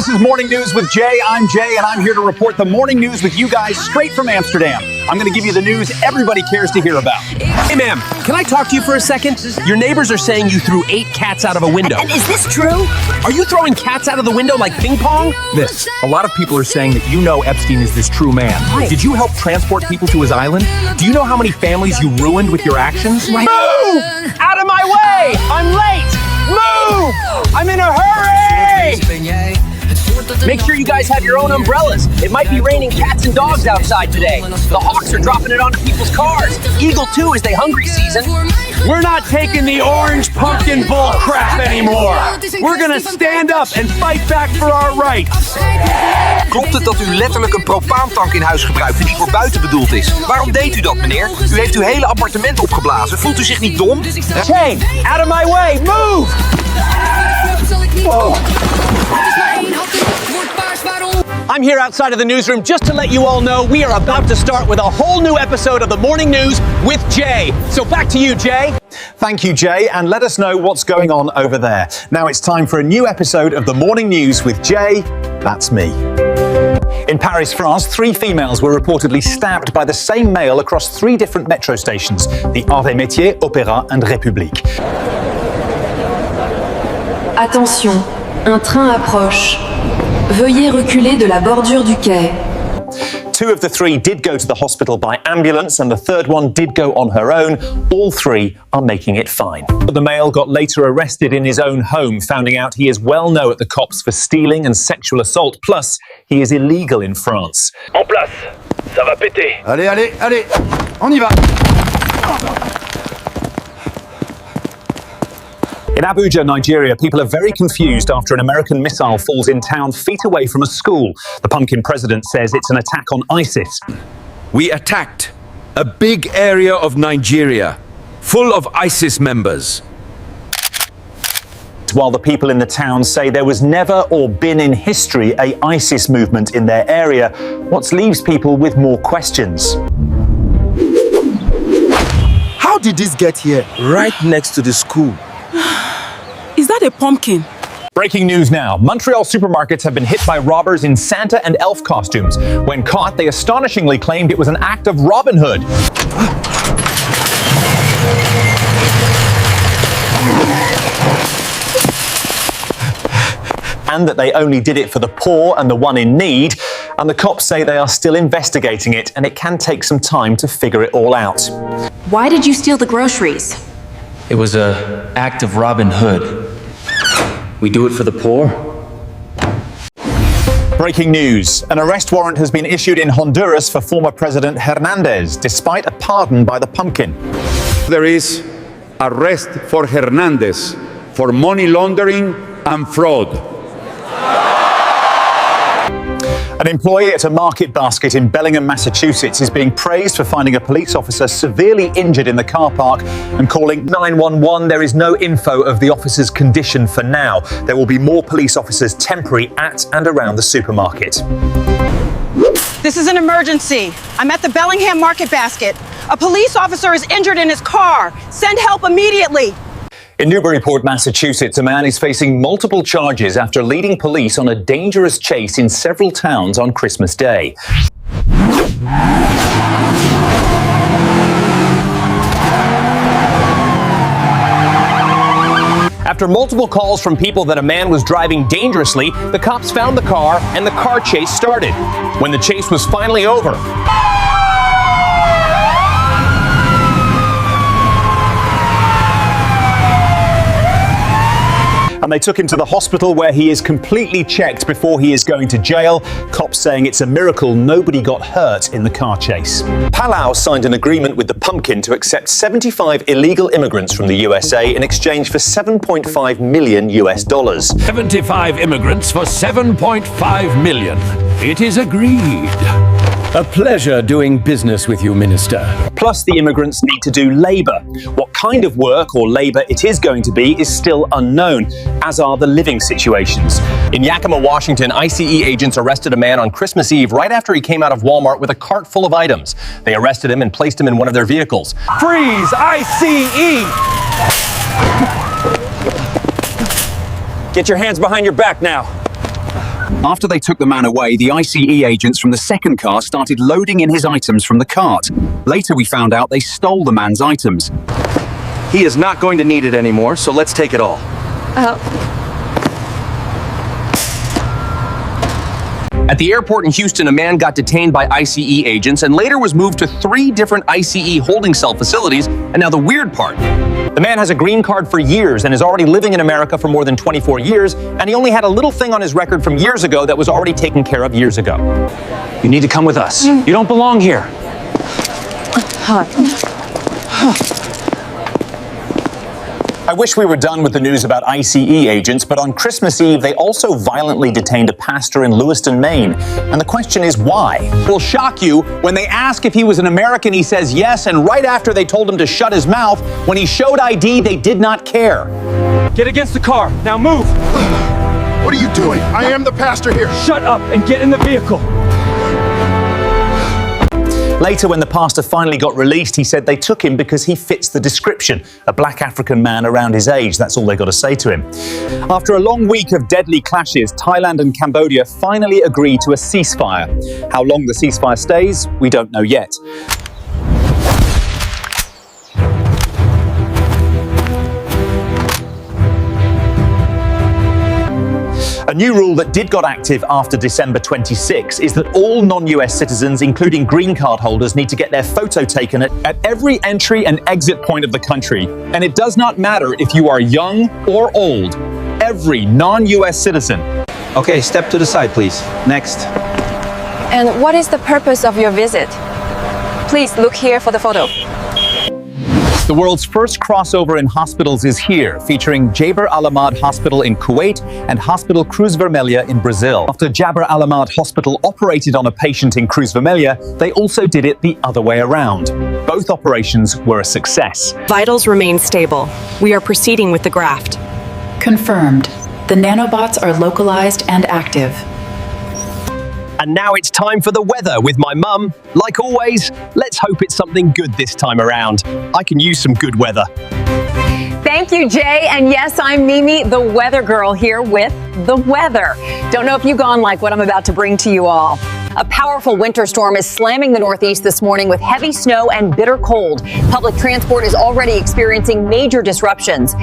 This is Morning News with Jay. I'm Jay, and I'm here to report the morning news with you guys straight from Amsterdam. I'm going to give you the news everybody cares to hear about. Hey, ma'am, can I talk to you for a second? Your neighbors are saying you threw 8 cats out of a window. And is this true? Are you throwing cats out of the window like ping pong? A lot of people are saying that you know Epstein is this true man. Right. Did you help transport people to his island? Do you know how many families you ruined with your actions? Right. Move! Out of my way! I'm late! Move! I'm in a hurry! Make sure you guys have your own umbrellas. It might be raining cats and dogs outside today. The hawks are dropping it onto people's cars. Eagle 2 is the hungry season. We're not taking the orange pumpkin bull crap anymore. We're gonna stand up and fight back for our rights. Klopt het dat u letterlijk een propaantank in huis gebruikte die voor buiten bedoeld is? Waarom deed u dat, meneer? U heeft uw hele appartement opgeblazen. Voelt u zich niet dom? Shane, out of my way, move! I'm here outside of the newsroom just to let you all know we are about to start with a whole new episode of the Morning News with Jay. So back to you, Jay. Thank you, Jay, and let us know what's going on over there. Now it's time for a new episode of the Morning News with Jay. That's me. In Paris, France, 3 females were reportedly stabbed by the same male across 3 different metro stations, the Arts et Métiers, Opéra and République. Attention, un train approche. Veuillez reculer de la bordure du quai. 2 of the 3 did go to the hospital by ambulance, and the 3rd one did go on her own. All 3 are making it fine. The male got later arrested in his own home, finding out he is well known at the cops for stealing and sexual assault. Plus, he is illegal in France. En place, ça va péter. Allez, allez, allez, on y va. In Abuja, Nigeria, people are very confused after an American missile falls in town feet away from a school. The pumpkin president says it's an attack on ISIS. We attacked a big area of Nigeria, full of ISIS members. While the people in the town say there was never or been in history a ISIS movement in their area, what leaves people with more questions. How did this get here? Right next to the school. Is that a pumpkin? Breaking news now. Montreal supermarkets have been hit by robbers in Santa and elf costumes. When caught, they astonishingly claimed it was an act of Robin Hood. And that they only did it for the poor and the one in need. And the cops say they are still investigating it, and it can take some time to figure it all out. Why did you steal the groceries? It was an act of Robin Hood. We do it for the poor. Breaking news. An arrest warrant has been issued in Honduras for former President Hernandez, despite a pardon by the pumpkin. There is arrest for Hernandez for money laundering and fraud. An employee at a market basket in Bellingham, Massachusetts is being praised for finding a police officer severely injured in the car park and calling 911. There is no info of the officer's condition for now. There will be more police officers temporary at and around the supermarket. This is an emergency. I'm at the Bellingham Market Basket. A police officer is injured in his car. Send help immediately. In Newburyport, Massachusetts, a man is facing multiple charges after leading police on a dangerous chase in several towns on Christmas Day. After multiple calls from people that a man was driving dangerously, the cops found the car and the car chase started. When the chase was finally over, and they took him to the hospital where he is completely checked before he is going to jail. Cops saying it's a miracle nobody got hurt in the car chase. Palau signed an agreement with the pumpkin to accept 75 illegal immigrants from the USA in exchange for $7.5 million. 75 immigrants for 7.5 million. It is agreed. A pleasure doing business with you, Minister. Plus, the immigrants need to do labour. What kind of work or labour it is going to be is still unknown, as are the living situations. in Yakima, Washington, ICE agents arrested a man on Christmas Eve right after he came out of Walmart with a cart full of items. They arrested him and placed him in one of their vehicles. Freeze! ICE! Get your hands behind your back now. After they took the man away, the ICE agents from the second car started loading in his items from the cart. Later we found out they stole the man's items. He is not going to need it anymore, so let's take it all. At the airport in Houston, a man got detained by ICE agents and later was moved to 3 different ICE holding cell facilities. And now the weird part. The man has a green card for years and is already living in America for more than 24 years, and he only had a little thing on his record from years ago that was already taken care of years ago. You need to come with us. You don't belong here. I wish we were done with the news about ICE agents, but on Christmas Eve, they also violently detained a pastor in Lewiston, Maine. And the question is why? It will shock you. When they ask if he was an American, he says yes, and right after they told him to shut his mouth, when he showed ID, they did not care. Get against the car. Now move. What are you doing? I am the pastor here. Shut up and get in the vehicle. Later, when the pastor finally got released, he said they took him because he fits the description. A black African man around his age, that's all they got to say to him. After a long week of deadly clashes, Thailand and Cambodia finally agreed to a ceasefire. How long the ceasefire stays, we don't know yet. A new rule that did got active after December 26 is that all non-US citizens, including green card holders, need to get their photo taken at every entry and exit point of the country. And it does not matter if you are young or old. Every non-US citizen. Okay, step to the side, please. Next. And what is the purpose of your visit? Please look here for the photo. The world's first crossover in hospitals is here, featuring Jabir Al-Ahmad Hospital in Kuwait and Hospital Cruz Vermelha in Brazil. After Jabir Al-Ahmad Hospital operated on a patient in Cruz Vermelha, they also did it the other way around. Both operations were a success. Vitals remain stable. We are proceeding with the graft. Confirmed. The nanobots are localized and active. And now it's time for the weather with my mum. Like always, let's hope it's something good this time around. I can use some good weather. Thank you, Jay. And yes, I'm Mimi, the weather girl, here with the weather. Don't know if you've gone like what I'm about to bring to you all. A powerful winter storm is slamming the Northeast this morning with heavy snow and bitter cold. Public transport is already experiencing major disruptions.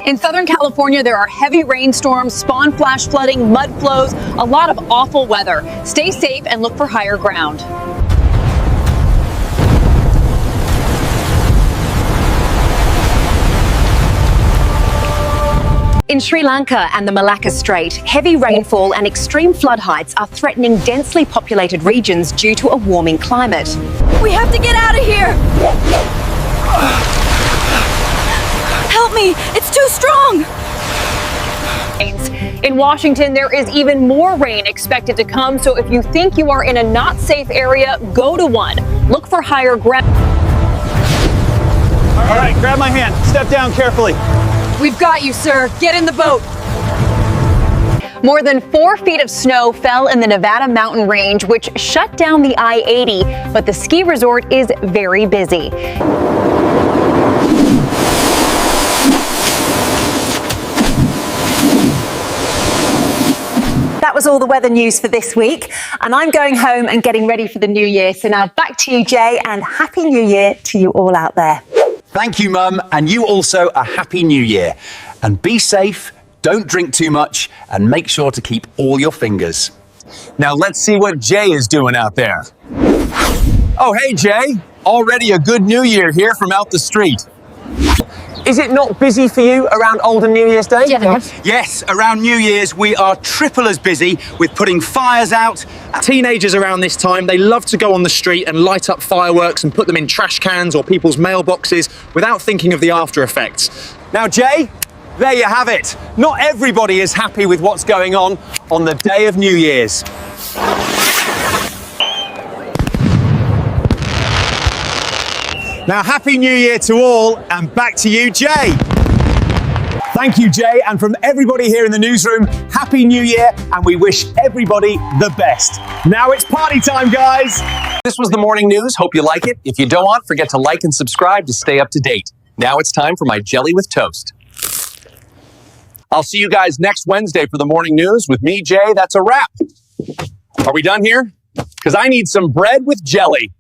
In Southern California, there are heavy rainstorms, spawn flash flooding, mud flows, a lot of awful weather. Stay safe and look for higher ground. In Sri Lanka and the Malacca Strait, heavy rainfall and extreme flood heights are threatening densely populated regions due to a warming climate. We have to get out of here! Help me! It's too strong! In Washington, there is even more rain expected to come, so if you think you are in a not safe area, go to one. Look for higher ground. All right, grab my hand. Step down carefully. We've got you, sir. Get in the boat. More than 4 feet of snow fell in the Nevada mountain range, which shut down the I-80, but the ski resort is very busy. That was all the weather news for this week, and I'm going home and getting ready for the new year. So now back to you, Jay, and Happy New Year to you all out there. Thank you, Mum, and you also a Happy New Year. And be safe, don't drink too much, and make sure to keep all your fingers. Now let's see what Jay is doing out there. Oh, hey, Jay. Already a good New Year here from out the street. Is it not busy for you around Old and New Year's Day? Yes, around New Year's we are triple as busy with putting fires out. Teenagers around this time, they love to go on the street and light up fireworks and put them in trash cans or people's mailboxes without thinking of the after effects. Now, Jay, there you have it. Not everybody is happy with what's going on the day of New Year's. Now, Happy New Year to all, and back to you, Jay. Thank you, Jay. And from everybody here in the newsroom, Happy New Year, and we wish everybody the best. Now it's party time, guys. This was the morning news. Hope you like it. If you don't, forget to like and subscribe to stay up to date. Now it's time for my jelly with toast. I'll see you guys next Wednesday for the morning news. With me, Jay, that's a wrap. Are we done here? Because I need some bread with jelly.